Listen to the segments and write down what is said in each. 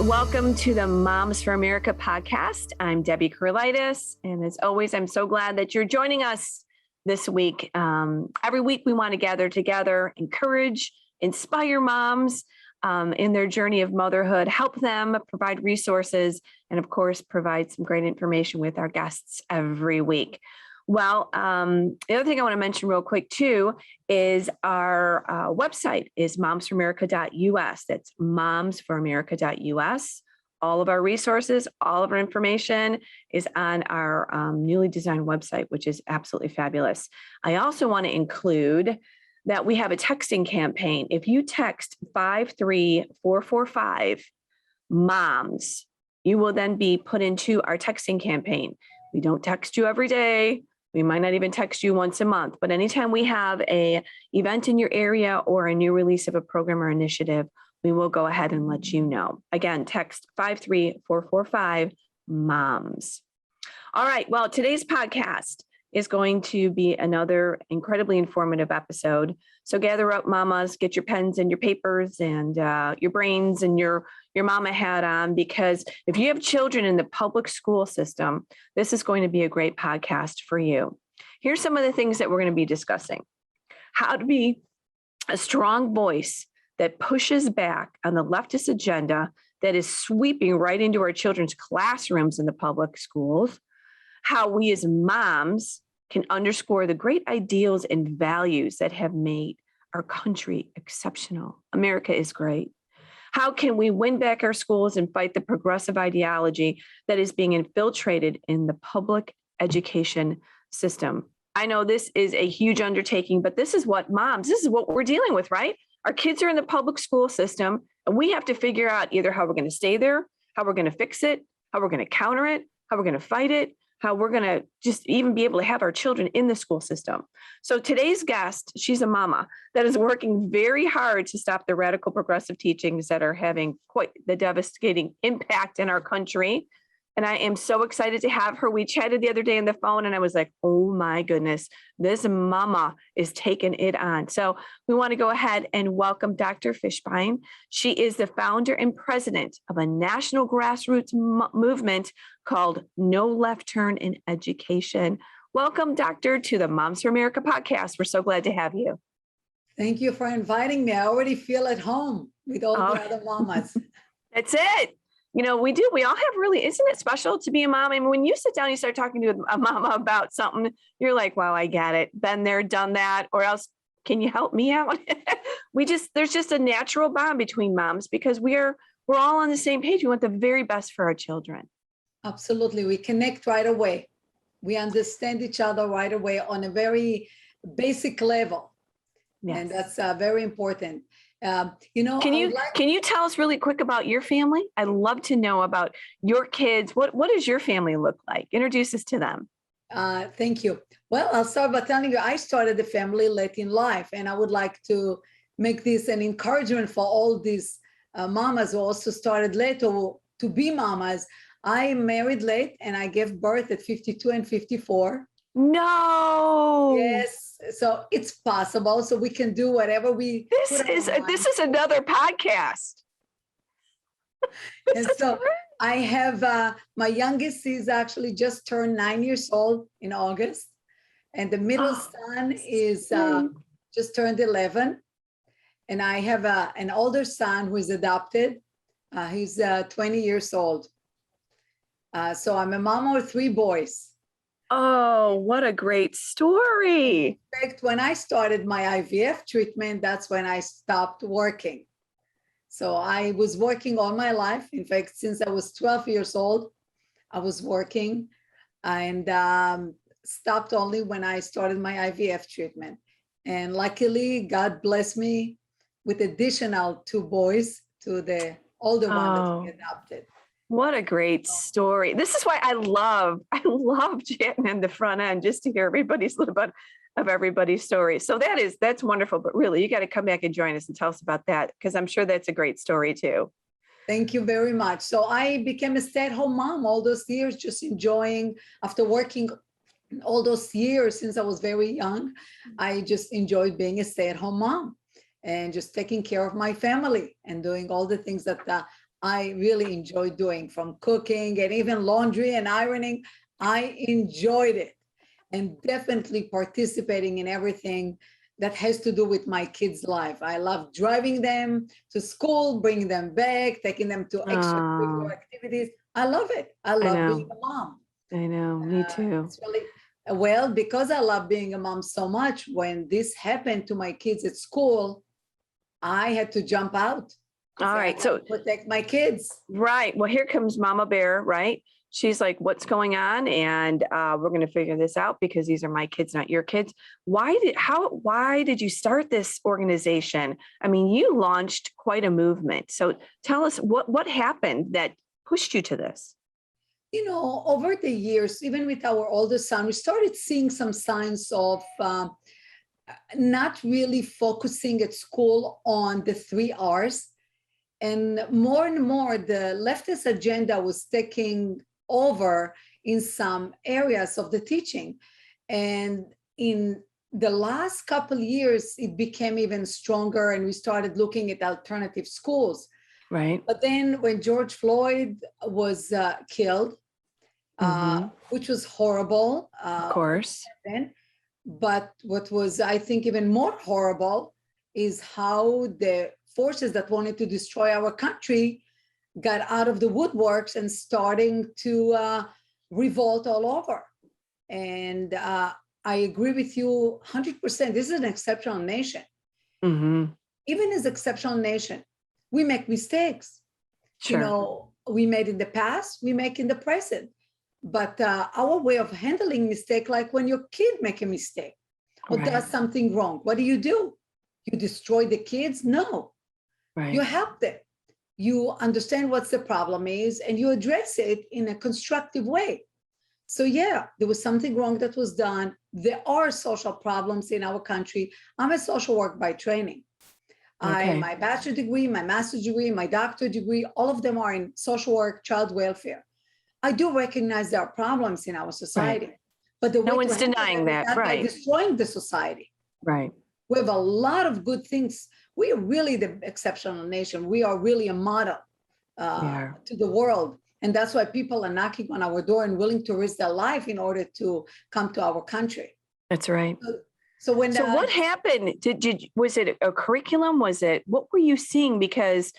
welcome to the Moms for America podcast. I'm Debbie Carlitis, and as always, I'm so glad that you're joining us this week. Every week, we want to gather together, encourage, inspire moms in their journey of motherhood, help them, provide resources, and of course, provide some great information with our guests every week. Well, the other thing I want to mention real quick too is our website is momsforamerica.us. That's momsforamerica.us. All of our resources, all of our information is on our newly designed website, which is absolutely fabulous. I also want to include that we have a texting campaign. If you text 53445 moms, you will then be put into our texting campaign. We don't text you every day. We might not even text you once a month, but anytime we have an event in your area or a new release of a program or initiative, we will go ahead and let you know. Again, text 53445 moms. All right. Well, today's podcast is going to be another incredibly informative episode. So gather up, mamas, get your pens and your papers and your brains and your mama hat on, because if you have children in the public school system, this is going to be a great podcast for you. Here's some of the things that we're going to be discussing. How to be a strong voice that pushes back on the leftist agenda that is sweeping right into our children's classrooms in the public schools. How we as moms can underscore the great ideals and values that have made our country exceptional. America is great. How can we win back our schools and fight the progressive ideology that is being infiltrated in the public education system? I know this is a huge undertaking, but this is what we're dealing with, right? Our kids are in the public school system, and we have to figure out either how we're going to stay there, how we're going to fix it, how we're going to counter it, how we're going to fight it, how we're going to just even be able to have our children in the school system. So today's guest, she's a mama that is working very hard to stop the radical progressive teachings that are having quite the devastating impact in our country. And I am so excited to have her. We chatted the other day on the phone and I was like, oh my goodness, this mama is taking it on. So we want to go ahead and welcome Dr. Fishbein. She is the founder and president of a national grassroots movement called No Left Turn in Education. Welcome, Doctor, to the Moms for America podcast. We're so glad to have you. Thank you for inviting me. I already feel at home with all the other mamas. That's it. You know, we all have really, isn't it special to be a mom? I mean, when you sit down, you start talking to a mama about something, you're like, wow, I get it. Been there, done that, or else can you help me out? There's just a natural bond between moms because we're all on the same page. We want the very best for our children. Absolutely. We connect right away. We understand each other right away on a very basic level. Yes. And that's very important. Can you tell us really quick about your family? I'd love to know about your kids. What does your family look like? Introduce us to them. Thank you. Well, I'll start by telling you, I started a family late in life, and I would like to make this an encouragement for all these mamas who also started late or to be mamas. I married late and I gave birth at 52 and 54. No. Yes. So it's possible. So we can do whatever we. This is another podcast. And so I have my youngest is actually just turned 9 years old in August, and the middle son is just turned 11, and I have an older son who is adopted. He's 20 years old. So I'm a mom of 3 boys. Oh, what a great story. In fact, when I started my IVF treatment, that's when I stopped working. So I was working all my life. In fact, since I was 12 years old, I was working and stopped only when I started my IVF treatment. And luckily, God blessed me with additional 2 boys to the older one that we adopted. What a great story. This is why I love chatting in the front end just to hear everybody's little bit of everybody's story. So that's wonderful, but really you got to come back and join us and tell us about that, because I'm sure that's a great story too. Thank you very much. So I became a stay-at-home mom all those years, just enjoying, after working all those years since I was very young, I just enjoyed being a stay-at-home mom and just taking care of my family and doing all the things that I really enjoy doing, from cooking and even laundry and ironing. I enjoyed it, and definitely participating in everything that has to do with my kids' life. I love driving them to school, bringing them back, taking them to extracurricular Oh, activities. I love it. I I love being know. a mom. I know. Me too. It's really well, because I love being a mom so much. When this happened to my kids at school, I had to jump out. All So I right. had to So, protect my kids. right. Well, here comes Mama Bear, right? She's like, what's going on? And we're going to figure this out because these are my kids, not your kids. Why did you start this organization? I mean, you launched quite a movement. So tell us what happened that pushed you to this? Over the years, even with our oldest son, we started seeing some signs of not really focusing at school on the 3 R's. And more, the leftist agenda was taking over in some areas of the teaching. And in the last couple of years, it became even stronger, and we started looking at alternative schools. Right. But then when George Floyd was killed, which was horrible. Of course. Then, but what was, I think, even more horrible is how the forces that wanted to destroy our country got out of the woodworks and starting to revolt all over. And I agree with you 100%. This is an exceptional nation. Even as exceptional nation, we make mistakes. Sure. We made in the past, we make in the present. But our way of handling mistake, like when your kid make a mistake or Right. does something wrong, what do? You destroy the kids? No, Right. you help them. You understand what the problem is and you address it in a constructive way. So yeah, there was something wrong that was done. There are social problems in our country. I'm a social worker by training. Okay. My bachelor degree, my master's degree, my doctorate degree, all of them are in social work, child welfare. I do recognize there are problems in our society, but the way No one's to handle denying them is that, not by right. destroying the society. Right. We have a lot of good things. We are really the exceptional nation. We are really a model to the world. And that's why people are knocking on our door and willing to risk their life in order to come to our country. That's right. So what happened? Was it a curriculum? What were you seeing? Because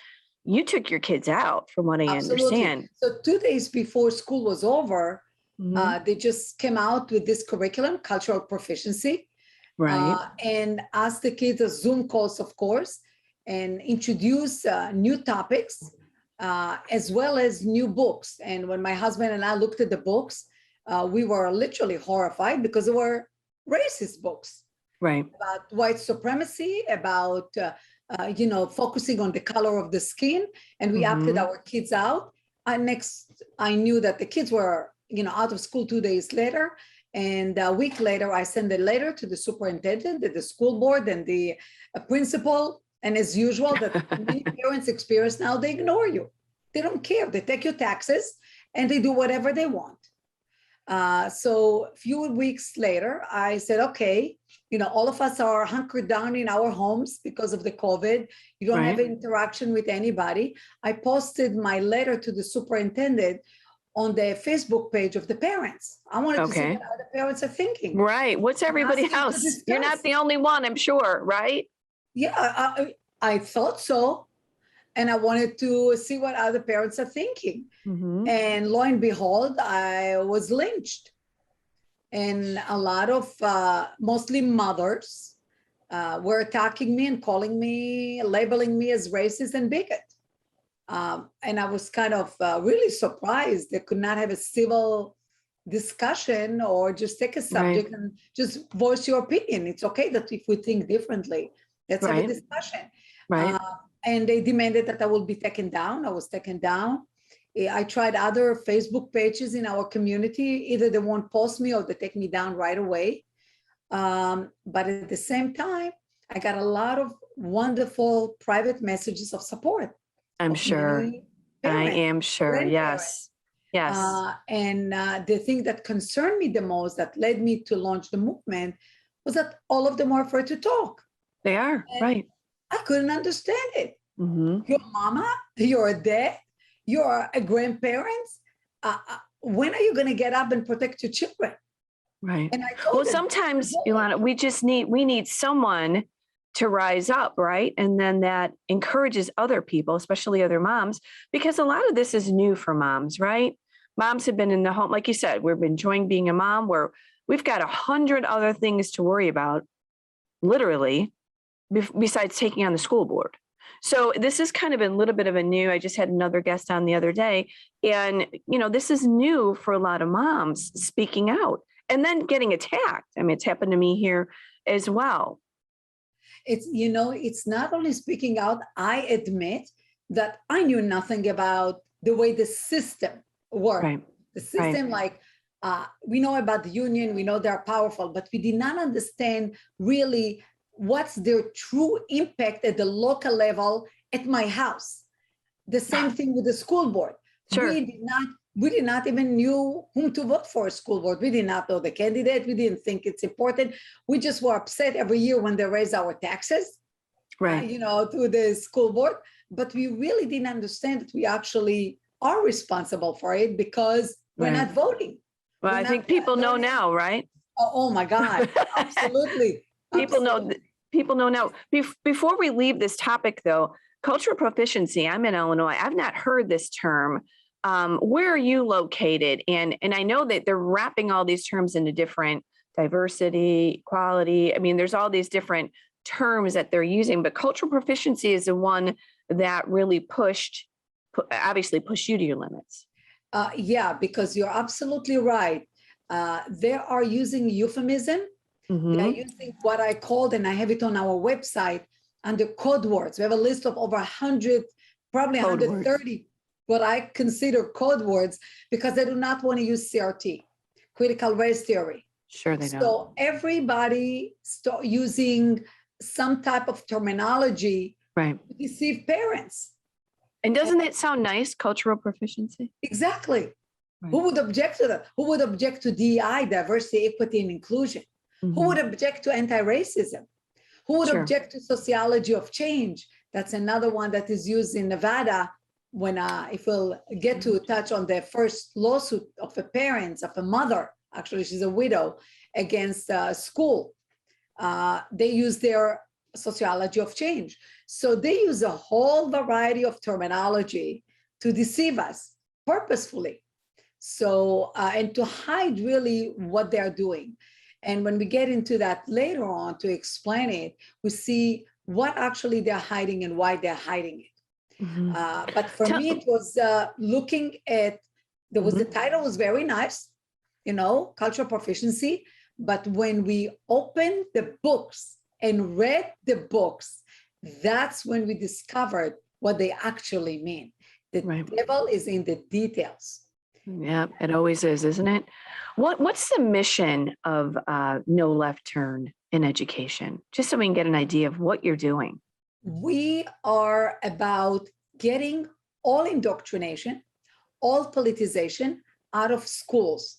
you took your kids out, from what I understand. So 2 days before school was over, they just came out with this curriculum, cultural proficiency, Right. and asked the kids Zoom calls, of course, and introduce new topics as well as new books. And when my husband and I looked at the books, we were literally horrified because they were racist books. Right. About white supremacy, about focusing on the color of the skin, and we opted our kids out. I knew that the kids were, out of school 2 days later, and a week later, I sent a letter to the superintendent, the school board, and the principal. And as usual, that many parents experience now, they ignore you. They don't care. They take your taxes and they do whatever they want. So a few weeks later, I said, okay, all of us are hunkered down in our homes because of the COVID. You don't have interaction with anybody. I posted my letter to the superintendent on the Facebook page of the parents. I wanted to see what other parents are thinking. Right. What's everybody else? You're not the only one, I'm sure, right? Yeah, I thought so. And I wanted to see what other parents are thinking. And lo and behold, I was lynched. And a lot of mostly mothers were attacking me and calling me, labeling me as racist and bigot. And I was kind of really surprised they could not have a civil discussion or just take a subject and just voice your opinion. It's okay that if we think differently, let's have a discussion. And they demanded that I will be taken down. I was taken down. I tried other Facebook pages in our community. Either they won't post me or they take me down right away. But at the same time, I got a lot of wonderful private messages of support. I'm sure. I am sure. Yes. Yes. And the thing that concerned me the most, that led me to launch the movement, was that all of them were afraid to talk. They are, and I couldn't understand it. Your mama, your dad, You're a grandparent. When are you going to get up and protect your children? Right. And I told Well, them, sometimes, Ilana, we need someone to rise up, right? And then that encourages other people, especially other moms, because a lot of this is new for moms, right? Moms have been in the home, like you said, we've been enjoying being a mom where we've got 100 other things to worry about, literally, besides taking on the school board. So this is kind of a little bit of a new, I just had another guest on the other day, and, this is new for a lot of moms speaking out and then getting attacked. I mean, it's happened to me here as well. It's not only speaking out. I admit that I knew nothing about the way the system worked. Right. The system, we know about the union, we know they're powerful, but we did not understand really what's their true impact at the local level at my house. The same thing with the school board. Sure. We did not even knew whom to vote for a school board. We did not know the candidate. We didn't think it's important. We just were upset every year when they raise our taxes, right? To the school board. But we really didn't understand that we actually are responsible for it because we're not voting. Well, I think people know now, right? Oh my God, absolutely. People know now. Before we leave this topic, though, cultural proficiency. I'm in Illinois. I've not heard this term. Where are you located? And I know that they're wrapping all these terms into different diversity, equality. I mean, there's all these different terms that they're using, but cultural proficiency is the one that really obviously pushed you to your limits. Yeah, because you're absolutely right. They are using euphemism. Mm-hmm. They're using what I called, and I have it on our website, under code words. We have a list of over 100, probably Code 130, words. What I consider code words, because they do not want to use CRT, critical race theory. Sure, they don't. So everybody start using some type of terminology to deceive parents. And doesn't that sound nice, cultural proficiency? Exactly. Right. Who would object to that? Who would object to DEI, diversity, equity, and inclusion? Mm-hmm. Who would object to anti-racism? Who would object to sociology of change? That's another one that is used in Nevada. When if we'll get to touch on the first lawsuit of a parent, of a mother, actually she's a widow, against a school, they use their sociology of change. So they use a whole variety of terminology to deceive us purposefully. So, and to hide really what they're doing. And when we get into that later on to explain it, we see what actually they're hiding and why they're hiding it. Mm-hmm. But for me, it was looking at, the title was very nice, cultural proficiency. But when we opened the books and read the books, that's when we discovered what they actually mean. The devil is in the details. Yeah, it always is, isn't it? What's the mission of No Left Turn in education? Just so we can get an idea of what you're doing. We are about getting all indoctrination, all politicization out of schools.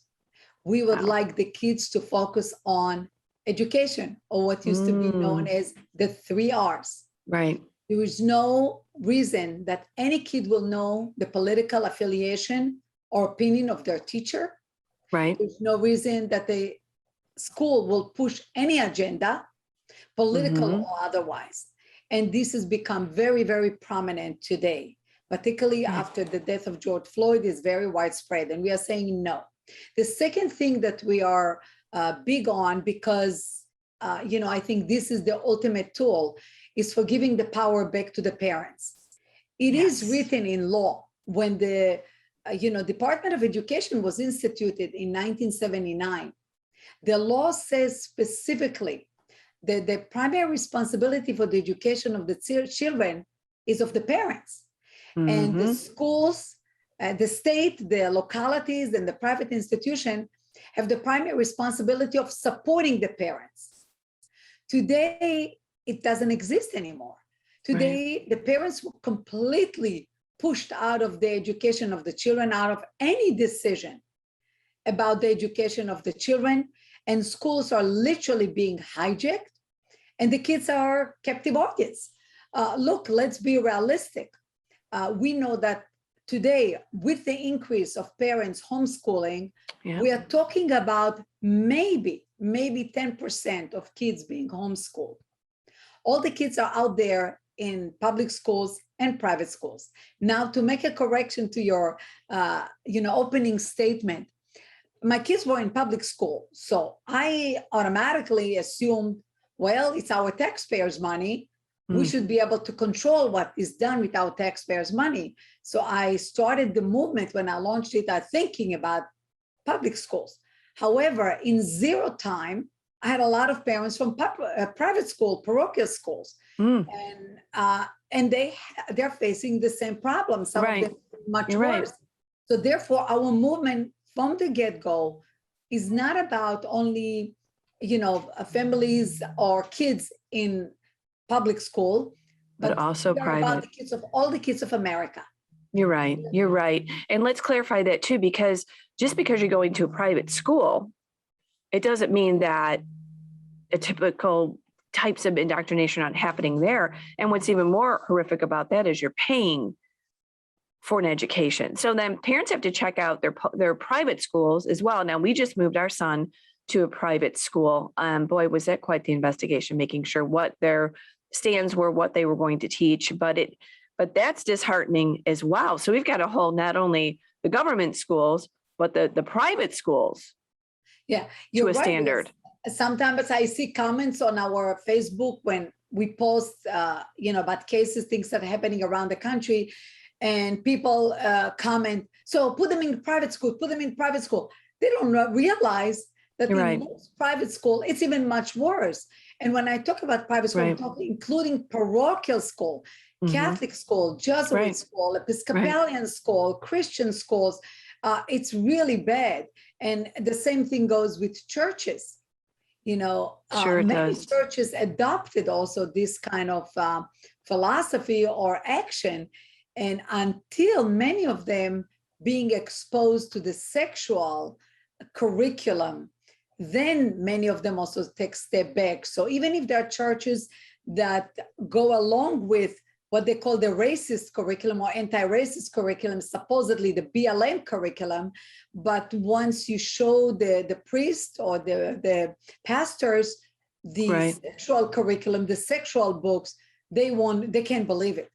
We would like the kids to focus on education, or what used to be known as the 3 R's. Right. There is no reason that any kid will know the political affiliation or opinion of their teacher. Right. There's no reason that the school will push any agenda, political or otherwise. And this has become very, very prominent today, particularly after the death of George Floyd is very widespread. And we are saying no. The second thing that we are big on, because, I think this is the ultimate tool, is for giving the power back to the parents. It is written in law. When the Department of Education was instituted in 1979, the law says specifically that the primary responsibility for the education of the children is of the parents. Mm-hmm. And the schools, the state, the localities, and the private institution have the primary responsibility of supporting the parents. Today, it doesn't exist anymore. Today, the parents were completely pushed out of the education of the children, out of any decision about the education of the children, and schools are literally being hijacked, and the kids are captive audience. Look, let's be realistic. We know that today, with the increase of parents homeschooling, Yeah. we are talking about maybe 10% of kids being homeschooled. All the kids are out there in public schools and private schools. Now, to make a correction to your opening statement, my kids were in public school, so I automatically assumed, well, it's our taxpayers' money. We should be able to control what is done with our taxpayers' money. So I started the movement when I launched it, thinking about public schools. However, in zero time, I had a lot of parents from private school, parochial schools, and they're facing the same problem. Some of them much worse. So therefore, our movement from the get-go is not about only, families or kids in public school, but also private. About the kids of all the kids of America. You're right. You're right. And let's clarify that too, because just because you're going to a private school, it doesn't mean that a typical types of indoctrination aren't happening there. And what's even more horrific about that is you're paying for an education. So then parents have to check out their private schools as well. Now, we just moved our son to a private school. Boy, was that quite the investigation, making sure what their stands were, what they were going to teach. But that's disheartening as well. So we've got to hold not only the government schools, but the private schools. Yeah, to a standard. Sometimes I see comments on our Facebook when we post, about cases, things that are happening around the country, and people comment, so put them in private school, put them in private school. They don't realize that in most private school, it's even much worse. And when I talk about private school, I'm talking including parochial school, Catholic school, Jesuit school, Episcopalian school, Christian schools. It's really bad. And the same thing goes with churches. Many churches adopted also this kind of philosophy or action. And until many of them being exposed to the sexual curriculum, then many of them also take a step back. So even if there are churches that go along with what they call the racist curriculum or anti-racist curriculum, supposedly the BLM curriculum, but once you show the priest or the pastors the sexual curriculum, the sexual books, they can't believe it.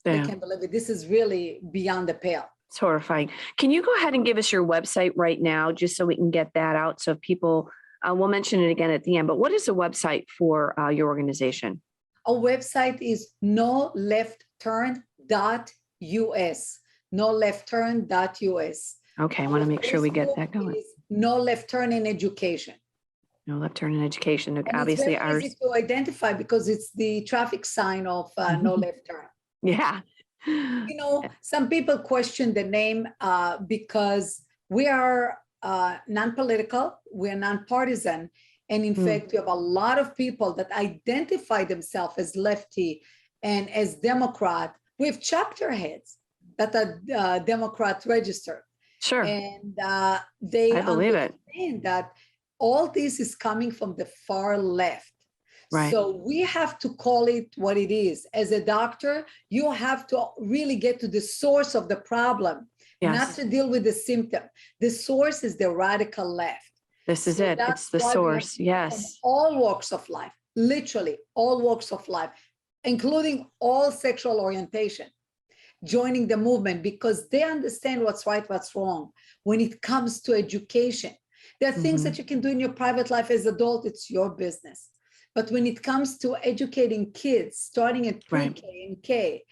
They can't believe it. This is really beyond the pale. It's horrifying. Can you go ahead and give us your website right now, just so we can get that out? So if people, we'll mention it again at the end, but what is the website for your organization? Our website is nolefturn.us, nolefturn.us. Okay, I want to make sure we get that going. No Left Turn in Education. No Left Turn in Education. And obviously, it's very easy to identify because it's the traffic sign of No Left Turn. Yeah. Some people question the name because we are non-political, we're non-partisan. And in fact, we have a lot of people that identify themselves as lefty and as Democrat. We have chapter heads that are Democrat registered. Sure. And they understand that all this is coming from the far left. Right. So we have to call it what it is. As a doctor, you have to really get to the source of the problem, not to deal with the symptom. The source is the radical left. This is it. It's the source. Yes. All walks of life, literally all walks of life, including all sexual orientation, joining the movement because they understand what's right, what's wrong. When it comes to education, there are things that you can do in your private life as an adult. It's your business. But when it comes to educating kids, starting at pre-K and K,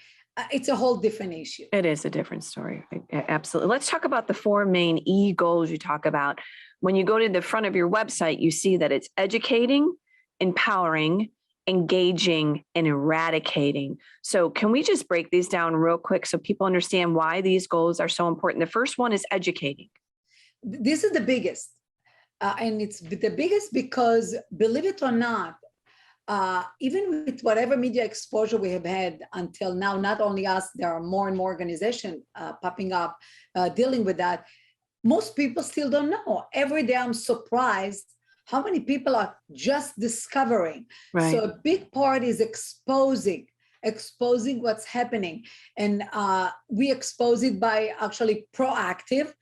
it's a whole different issue. It is a different story. Absolutely. Let's talk about the 4 main E goals you talk about. When you go to the front of your website, you see that it's educating, empowering, engaging, and eradicating. So can we just break these down real quick so people understand why these goals are so important? The first one is educating. This is the biggest. And it's the biggest because, believe it or not, even with whatever media exposure we have had until now, not only us, there are more and more organizations popping up dealing with that. Most people still don't know. Every day I'm surprised how many people are just discovering. Right. So a big part is exposing exposing what's happening. And we expose it by actually proactive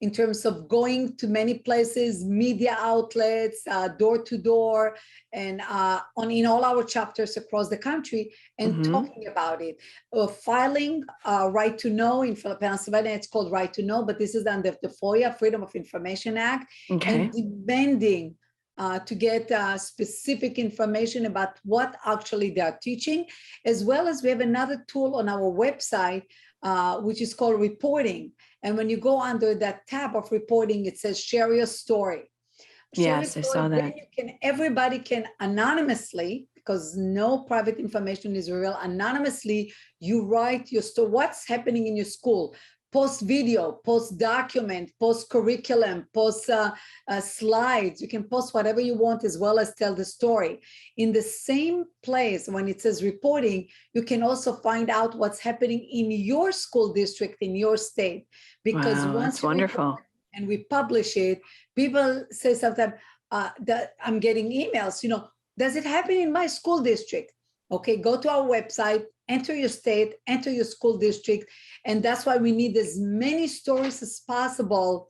in terms of going to many places, media outlets, door to door, and in all our chapters across the country, and talking about it. Filing right to know in Pennsylvania, it's called right to know, but this is under the FOIA, Freedom of Information Act, and demanding to get specific information about what actually they are teaching, as well as we have another tool on our website, which is called reporting. And when you go under that tab of reporting, it says share your story. Yes, I saw that. Everybody can anonymously, because no private information is real, anonymously, you write your story, what's happening in your school. Post video, post document, post curriculum, post slides. You can post whatever you want, as well as tell the story. In the same place, when it says reporting, you can also find out what's happening in your school district, in your state. Because once that's wonderful. And we publish it, people say sometimes that I'm getting emails, does it happen in my school district? Okay, go to our website, enter your state, enter your school district. And that's why we need as many stories as possible,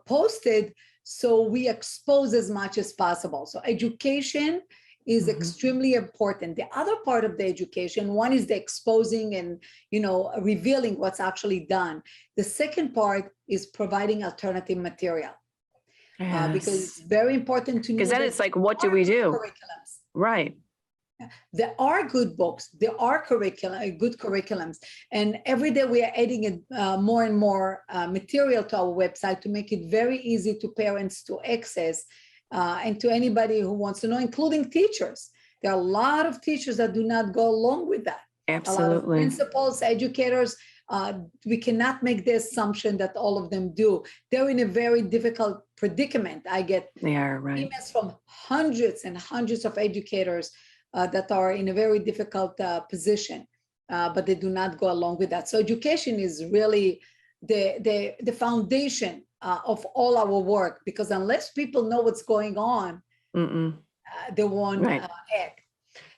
posted, so we expose as much as possible. So education is extremely important. The other part of the education, one is the exposing and, revealing what's actually done. The second part is providing alternative material. Because it's very important to know. Because then it's like, what do we do? Curriculums. Right. There are good books, there are good curriculums, and every day we are adding more and more material to our website to make it very easy to parents to access and to anybody who wants to know, including teachers. There are a lot of teachers that do not go along with that. Absolutely. A lot of principals, educators, we cannot make the assumption that all of them do. They're in a very difficult predicament. I get emails from hundreds and hundreds of educators that are in a very difficult position, but they do not go along with that. So education is really the foundation of all our work, because unless people know what's going on, they won't act.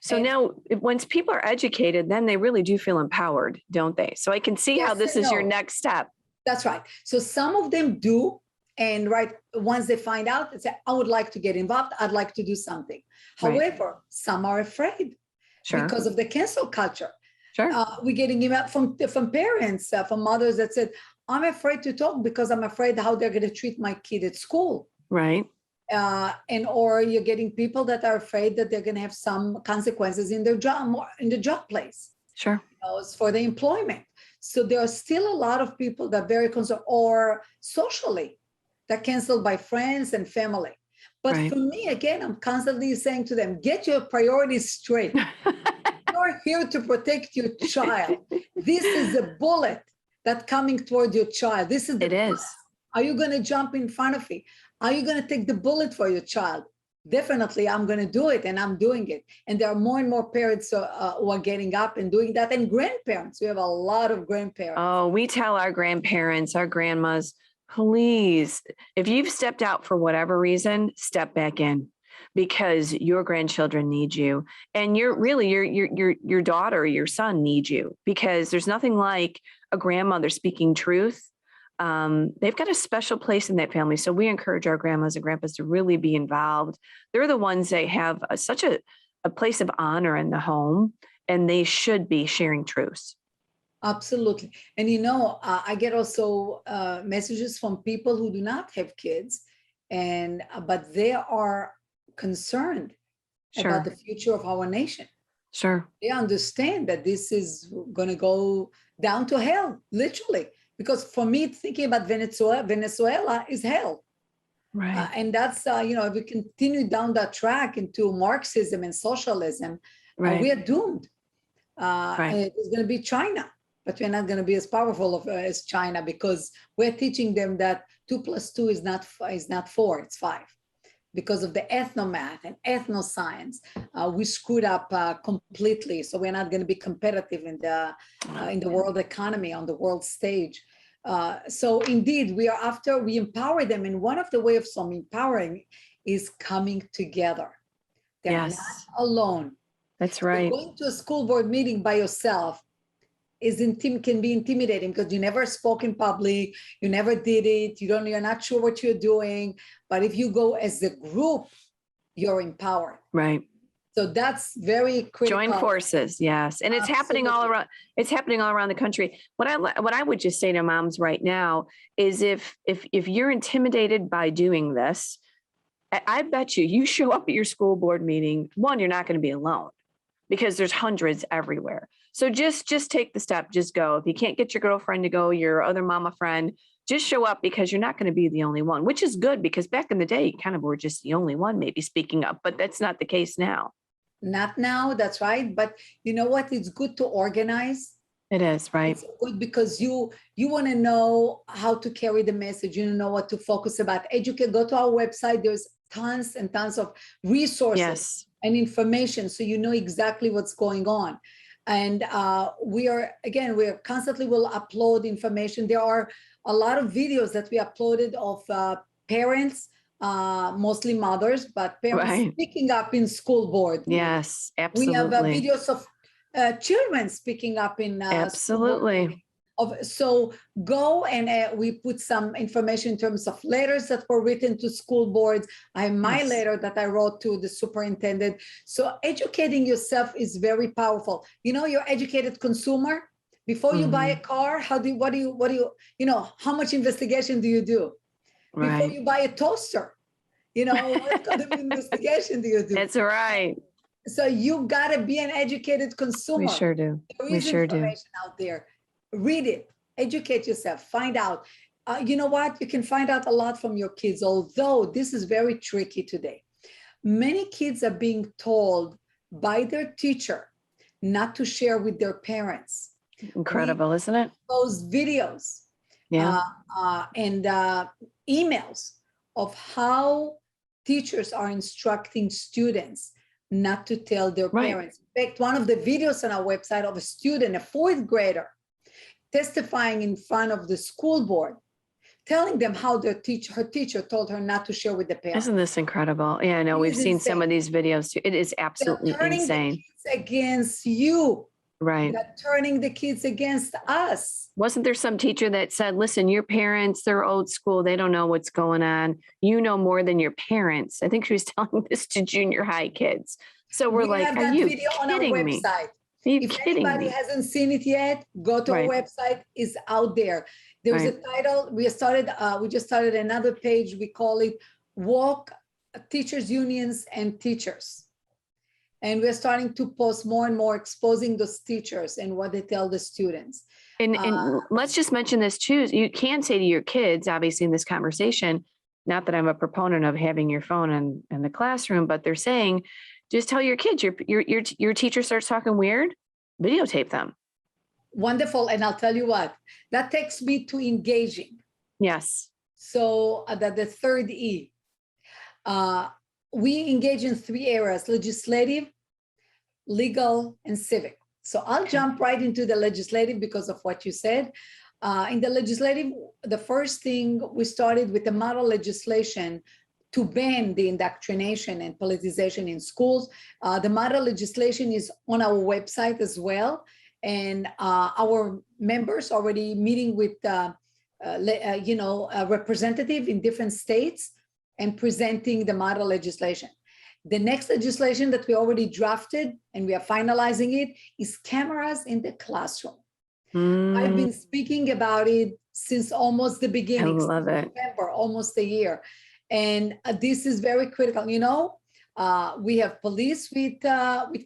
So now, once people are educated, then they really do feel empowered, don't they? So I can see how this is your next step. That's right. So some of them do. And once they find out, they say, I would like to get involved. I'd like to do something. However, some are afraid because of the cancel culture. We're getting email from parents, from mothers that said, I'm afraid to talk because I'm afraid how they're going to treat my kid at school. Right. Or you're getting people that are afraid that they're going to have some consequences in their job, in the job place. For the employment. So there are still a lot of people that are very concerned, or socially, that canceled by friends and family. But for me, again, I'm constantly saying to them, get your priorities straight. You're here to protect your child. This is a bullet that's coming toward your child. This is Are you going to jump in front of it? Are you going to take the bullet for your child? Definitely, I'm going to do it, and I'm doing it. And there are more and more parents who are getting up and doing that, and grandparents. We have a lot of grandparents. Oh, we tell our grandparents, our grandmas, please, if you've stepped out for whatever reason, step back in, because your grandchildren need you, and your daughter, your son needs you, because there's nothing like a grandmother speaking truth. They've got a special place in that family. So we encourage our grandmas and grandpas to really be involved. They're the ones that have such a place of honor in the home, and they should be sharing truths. Absolutely. And, I get also messages from people who do not have kids, but they are concerned about the future of our nation. They understand that this is going to go down to hell, literally. Because for me, thinking about Venezuela is hell. And that's, if we continue down that track into Marxism and socialism, we are doomed. It's going to be China, but we're not going to be as powerful as China, because we're teaching them that 2 + 2 is not 4, it's 5. Because of the ethnomath and ethnoscience, we screwed up completely. So we're not going to be competitive in the world economy, on the world stage. So indeed, we empower them. And one of the ways of some empowering is coming together. They're not alone. That's So right. going to a school board meeting by yourself can be intimidating because you never spoke in public, you never did it, you're not sure what you're doing. But if you go as a group, you're empowered. Right. So that's very critical. Join forces, yes, and it's happening all around. It's happening all around the country. What I would just say to moms right now is, if you're intimidated by doing this, I bet you show up at your school board meeting. One, you're not going to be alone because there's hundreds everywhere. So just take the step. Just go. If you can't get your girlfriend to go, your other mama friend, just show up, because you're not going to be the only one. Which is good, because back in the day, you kind of were just the only one maybe speaking up, but that's not the case now. Not now, that's right. But you know what? It's good to organize. It is, right? It's good because you want to know how to carry the message. You know what to focus about. Educate. Go to our website. There's tons and tons of resources and information, so you know exactly what's going on. And we constantly will upload information. There are a lot of videos that we uploaded of parents, mostly mothers, but parents speaking up in school board. Yes, absolutely. We have videos of children speaking up in absolutely. So go, and we put some information in terms of letters that were written to school boards. I have my letter that I wrote to the superintendent. So educating yourself is very powerful. You're educated consumer. Before you buy a car, how much investigation do you do? Before you buy a toaster, what kind of investigation do you do? That's right. So you got to be an educated consumer. We sure do. There is information out there. Read it, educate yourself, find out. You know what? You can find out a lot from your kids, although this is very tricky today. Many kids are being told by their teacher not to share with their parents. Incredible, isn't it? Those videos and emails of how teachers are instructing students not to tell their parents. In fact, one of the videos on our website of a student, a fourth grader, testifying in front of the school board, telling them how her teacher told her not to share with the parents. Isn't this incredible? Yeah, I know. We've seen some of these videos too. It is absolutely insane. Turning the kids against you. Right. They're turning the kids against us. Wasn't there some teacher that said, listen, your parents, they're old school. They don't know what's going on. You know more than your parents. I think she was telling this to junior high kids. So we're like, have are that you video on our kidding me? website. If anybody hasn't seen it yet, go to our website. It's out there. There's a title. We just started another page. We call it Walk Teachers Unions and Teachers. And we're starting to post more and more, exposing those teachers and what they tell the students. And let's just mention this too. You can say to your kids, obviously in this conversation, not that I'm a proponent of having your phone in the classroom, but they're saying, just tell your kids, your teacher starts talking weird, videotape them. Wonderful. And I'll tell you what, that takes me to engaging. Yes. So the third E, we engage in 3 areas: legislative, legal, and civic. So I'll jump right into the legislative because of what you said. In the legislative, the first thing we started with the model legislation to ban the indoctrination and politicization in schools. The model legislation is on our website as well. And our members already meeting with, a representative in different states and presenting the model legislation. The next legislation that we already drafted and we are finalizing it is cameras in the classroom. I've been speaking about it since almost the beginning. I love it. November, almost a year. And this is very critical. We have police with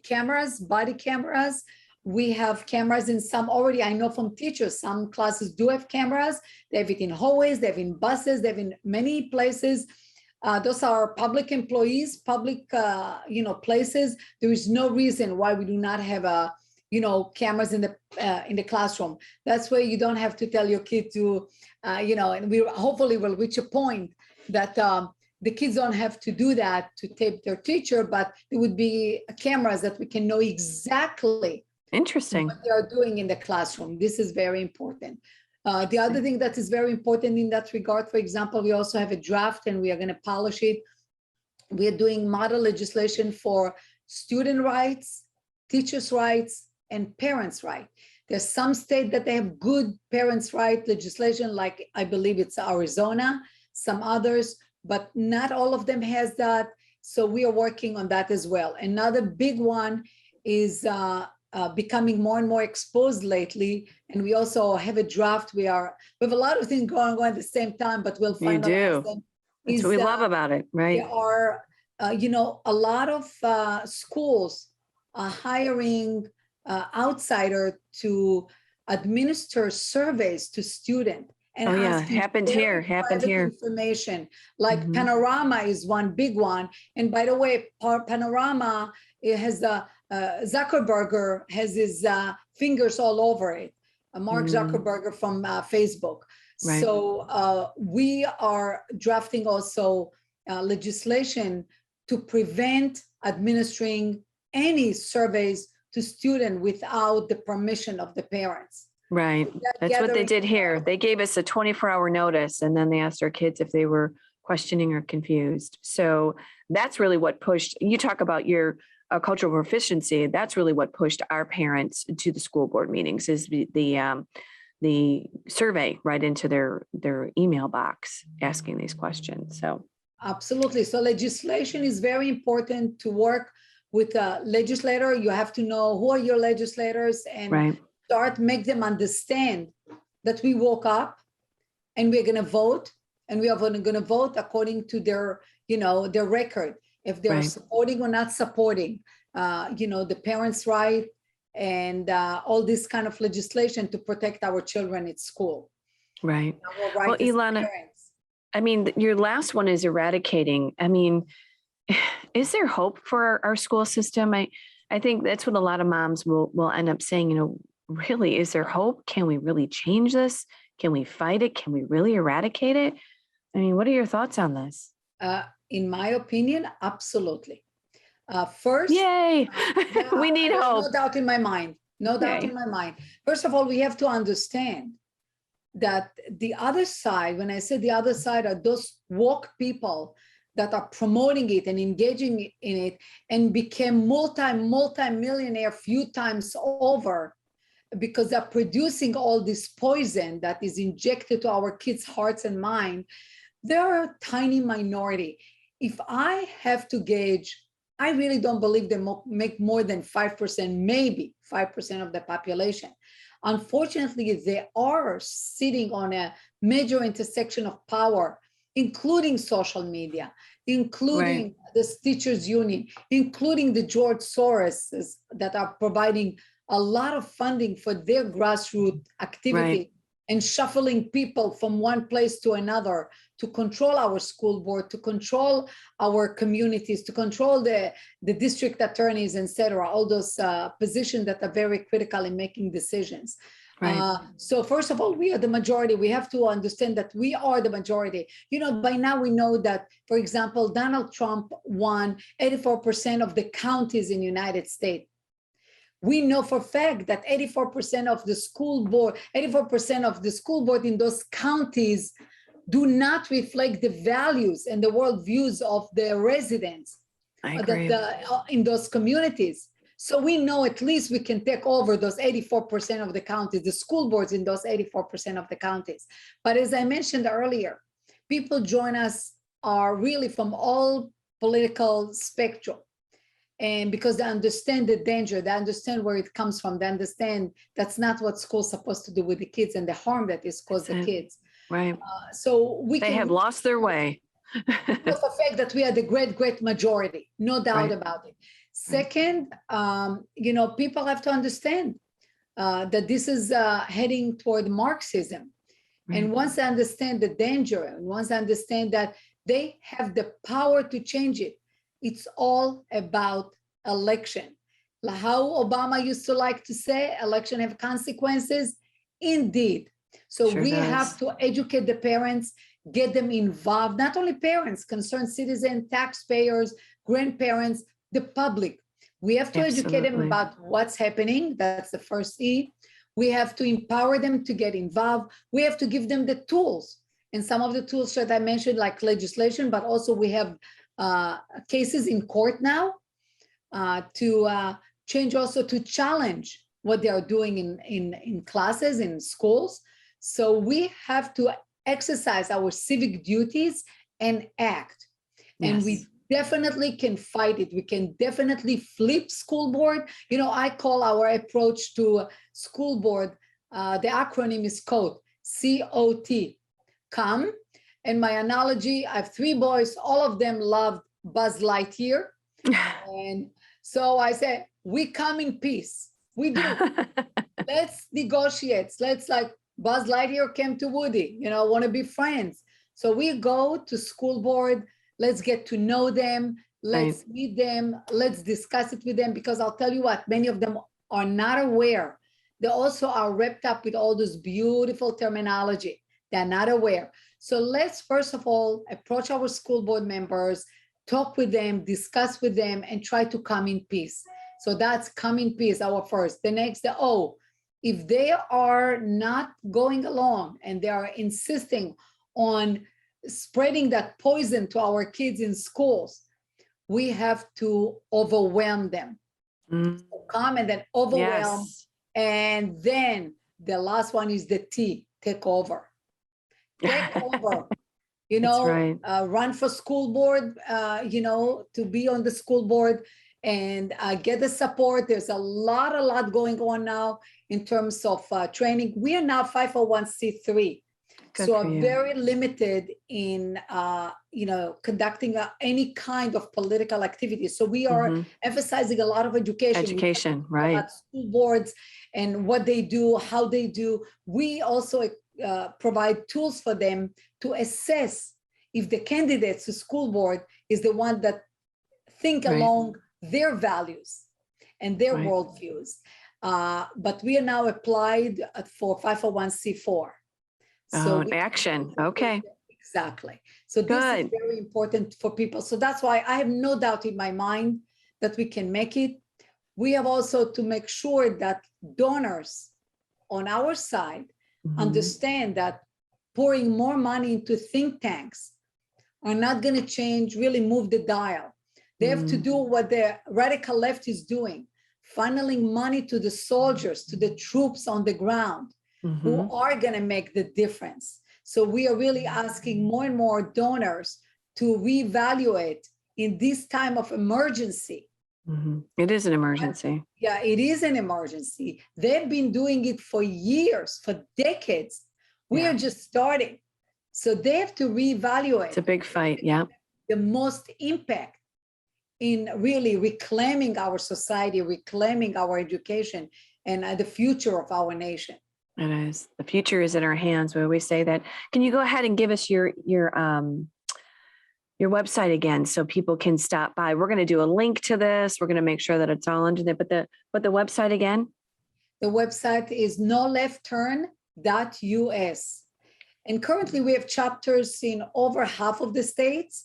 cameras, body cameras. We have cameras in some already. I know from teachers, some classes do have cameras. They have it in hallways, they have in buses, they have in many places. Those are public employees, public, places. There is no reason why we do not have cameras in the classroom. That's where you don't have to tell your kid to, and we hopefully will reach a point that the kids don't have to do that to tape their teacher, but it would be cameras that we can know exactly what they are doing in the classroom. This is very important. The other thing that is very important in that regard, for example, we also have a draft and we are going to polish it. We are doing model legislation for student rights, teachers' rights and parents' rights. There's some states that they have good parents' right legislation, like I believe it's Arizona, some others, but not all of them has that. So we are working on that as well. Another big one is becoming more and more exposed lately. And we also have a draft. We have a lot of things going on at the same time, but we'll finalize them. That's what we love about it, right? There are, a lot of schools are hiring outsider to administer surveys to students. And happened here. Information like Panorama is one big one. And by the way, Panorama, it has Zuckerberg has his fingers all over it. Mark Zuckerberg from Facebook. Right. So we are drafting also legislation to prevent administering any surveys to students without the permission of the parents. Right. That's what they did here. They gave us a 24-hour notice, and then they asked our kids if they were questioning or confused. So that's really what pushed, you talk about your cultural proficiency. That's really what pushed our parents to the school board meetings, is the survey right into their email box asking these questions. So absolutely. So legislation is very important to work with a legislator. You have to know who are your legislators and make them understand that we woke up and we're going to vote, and we are going to vote according to their record. If they're supporting or not supporting, the parents' right and all this kind of legislation to protect our children at school. Right. Well, Ilana, I mean, your last one is eradicating. I mean, is there hope for our school system? I think that's what a lot of moms will end up saying, really, is there hope? Can we really change this? Can we fight it? Can we really eradicate it? I mean, what are your thoughts on this? In my opinion, absolutely. First, yay! We need hope. No doubt in my mind. No doubt in my mind. First of all, we have to understand that the other side, when I say the other side, are those woke people that are promoting it and engaging in it and became multi-millionaire few times over, because they're producing all this poison that is injected to our kids' hearts and mind. They're a tiny minority. If I have to gauge, I really don't believe they make more than 5%, maybe 5% of the population. Unfortunately, they are sitting on a major intersection of power, including social media, including the teachers union, including the George Soros that are providing a lot of funding for their grassroots activity and shuffling people from one place to another to control our school board, to control our communities, to control the district attorneys, etc. All those positions that are very critical in making decisions. So first of all, we are the majority. We have to understand that we are the majority. By now we know that, for example, Donald Trump won 84% of the counties in the United States. We know for a fact that 84% of the school board in those counties do not reflect the values and the worldviews of the residents in those communities. So we know at least we can take over those 84% of the counties, the school boards in those 84% of the counties. But as I mentioned earlier, people join us are really from all political spectrum. And because they understand the danger, they understand where it comes from, they understand that's not what school's supposed to do with the kids and the harm that is caused the kids. So they have lost their way. The fact that we are the great majority, no doubt about it. Second, people have to understand that this is heading toward Marxism. And once they understand the danger, and once they understand that they have the power to change it, it's all about election. How Obama used to like to say, election have consequences. Indeed. So we have to educate the parents, get them involved, not only parents, concerned citizens, taxpayers, grandparents, the public. We have to educate them about what's happening. That's the first E. We have to empower them to get involved. We have to give them the tools. And some of the tools that I mentioned, like legislation, but also we have cases in court now to change also to challenge what they are doing in classes, in schools. So we have to exercise our civic duties and act. And we definitely can fight it. We can definitely flip school board. I call our approach to school board, the acronym is COTE, C-O-T, come. And my analogy, I have 3 boys, all of them loved Buzz Lightyear. And so I said, we come in peace. We do. Let's negotiate. Let's, like Buzz Lightyear came to Woody, want to be friends. So we go to school board. Let's get to know them. Let's meet them. Let's discuss it with them, because I'll tell you what, many of them are not aware. They also are wrapped up with all this beautiful terminology. They're not aware. So let's first of all approach our school board members, talk with them, discuss with them, and try to come in peace. So that's come in peace, our first. The next, the O. If they are not going along and they are insisting on spreading that poison to our kids in schools, we have to overwhelm them. So come and then overwhelm. Yes. And then the last one is the T, take over. Take over. Run for school board, to be on the school board and get the support. There's a lot going on now in terms of training. We are now 501c3. So are very limited in, conducting any kind of political activity. So we are emphasizing a lot of education. Right. About school boards and what they do, how they do. We also provide tools for them to assess if the candidates to school board is the one that think along their values and their worldviews. But we are now applied for 501c4. So action. Okay. Exactly. So this is very important for people. So that's why I have no doubt in my mind that we can make it. We have also to make sure that donors on our side understand that pouring more money into think tanks are not going to really move the dial. They have to do what the radical left is doing, funneling money to the soldiers, to the troops on the ground, who are going to make the difference. So we are really asking more and more donors to reevaluate in this time of emergency. It is an emergency. Yeah, it is an emergency. They've been doing it for years, for decades. We are just starting. So they have to reevaluate. It's a big fight. Yeah. The most impact in really reclaiming our society, reclaiming our education, and the future of our nation. It is. The future is in our hands. We always say that. Can you go ahead and give us your website again so people can stop by? We're going to do a link to this. We're going to make sure that it's all under there. But the website again? The website is nolefturn.us. And currently we have chapters in over half of the states.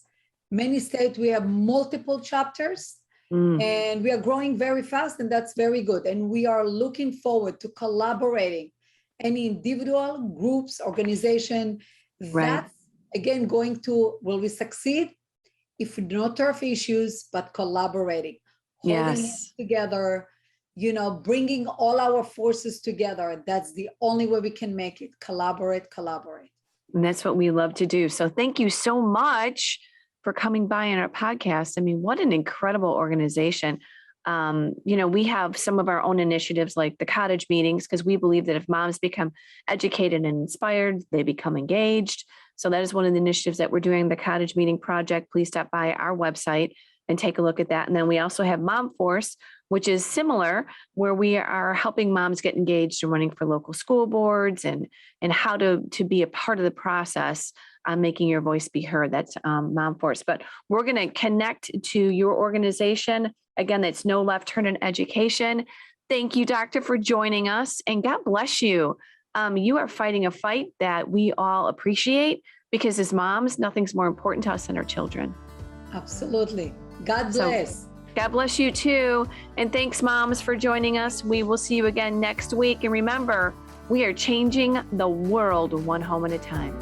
Many states we have multiple chapters. And we are growing very fast, and that's very good. And we are looking forward to collaborating. Any individual, groups, organization, that's again going to, will we succeed? If not turf issues, but collaborating, holding it together, bringing all our forces together. That's the only way we can make it. Collaborate. And that's what we love to do. So thank you so much for coming by on our podcast. I mean, what an incredible organization. We have some of our own initiatives like the cottage meetings, because we believe that if moms become educated and inspired, they become engaged. So that is one of the initiatives that we're doing, the Cottage Meeting Project. Please stop by our website and take a look at that. And then we also have Mom Force, which is similar, where we are helping moms get engaged in running for local school boards and how to be a part of the process on making your voice be heard. That's Mom Force. But we're going to connect to your organization. Again, that's No Left Turn in Education. Thank you, Doctor, for joining us, and God bless you. You are fighting a fight that we all appreciate, because as moms, nothing's more important to us than our children. Absolutely. God bless. God bless you too. And thanks, moms, for joining us. We will see you again next week. And remember, we are changing the world one home at a time.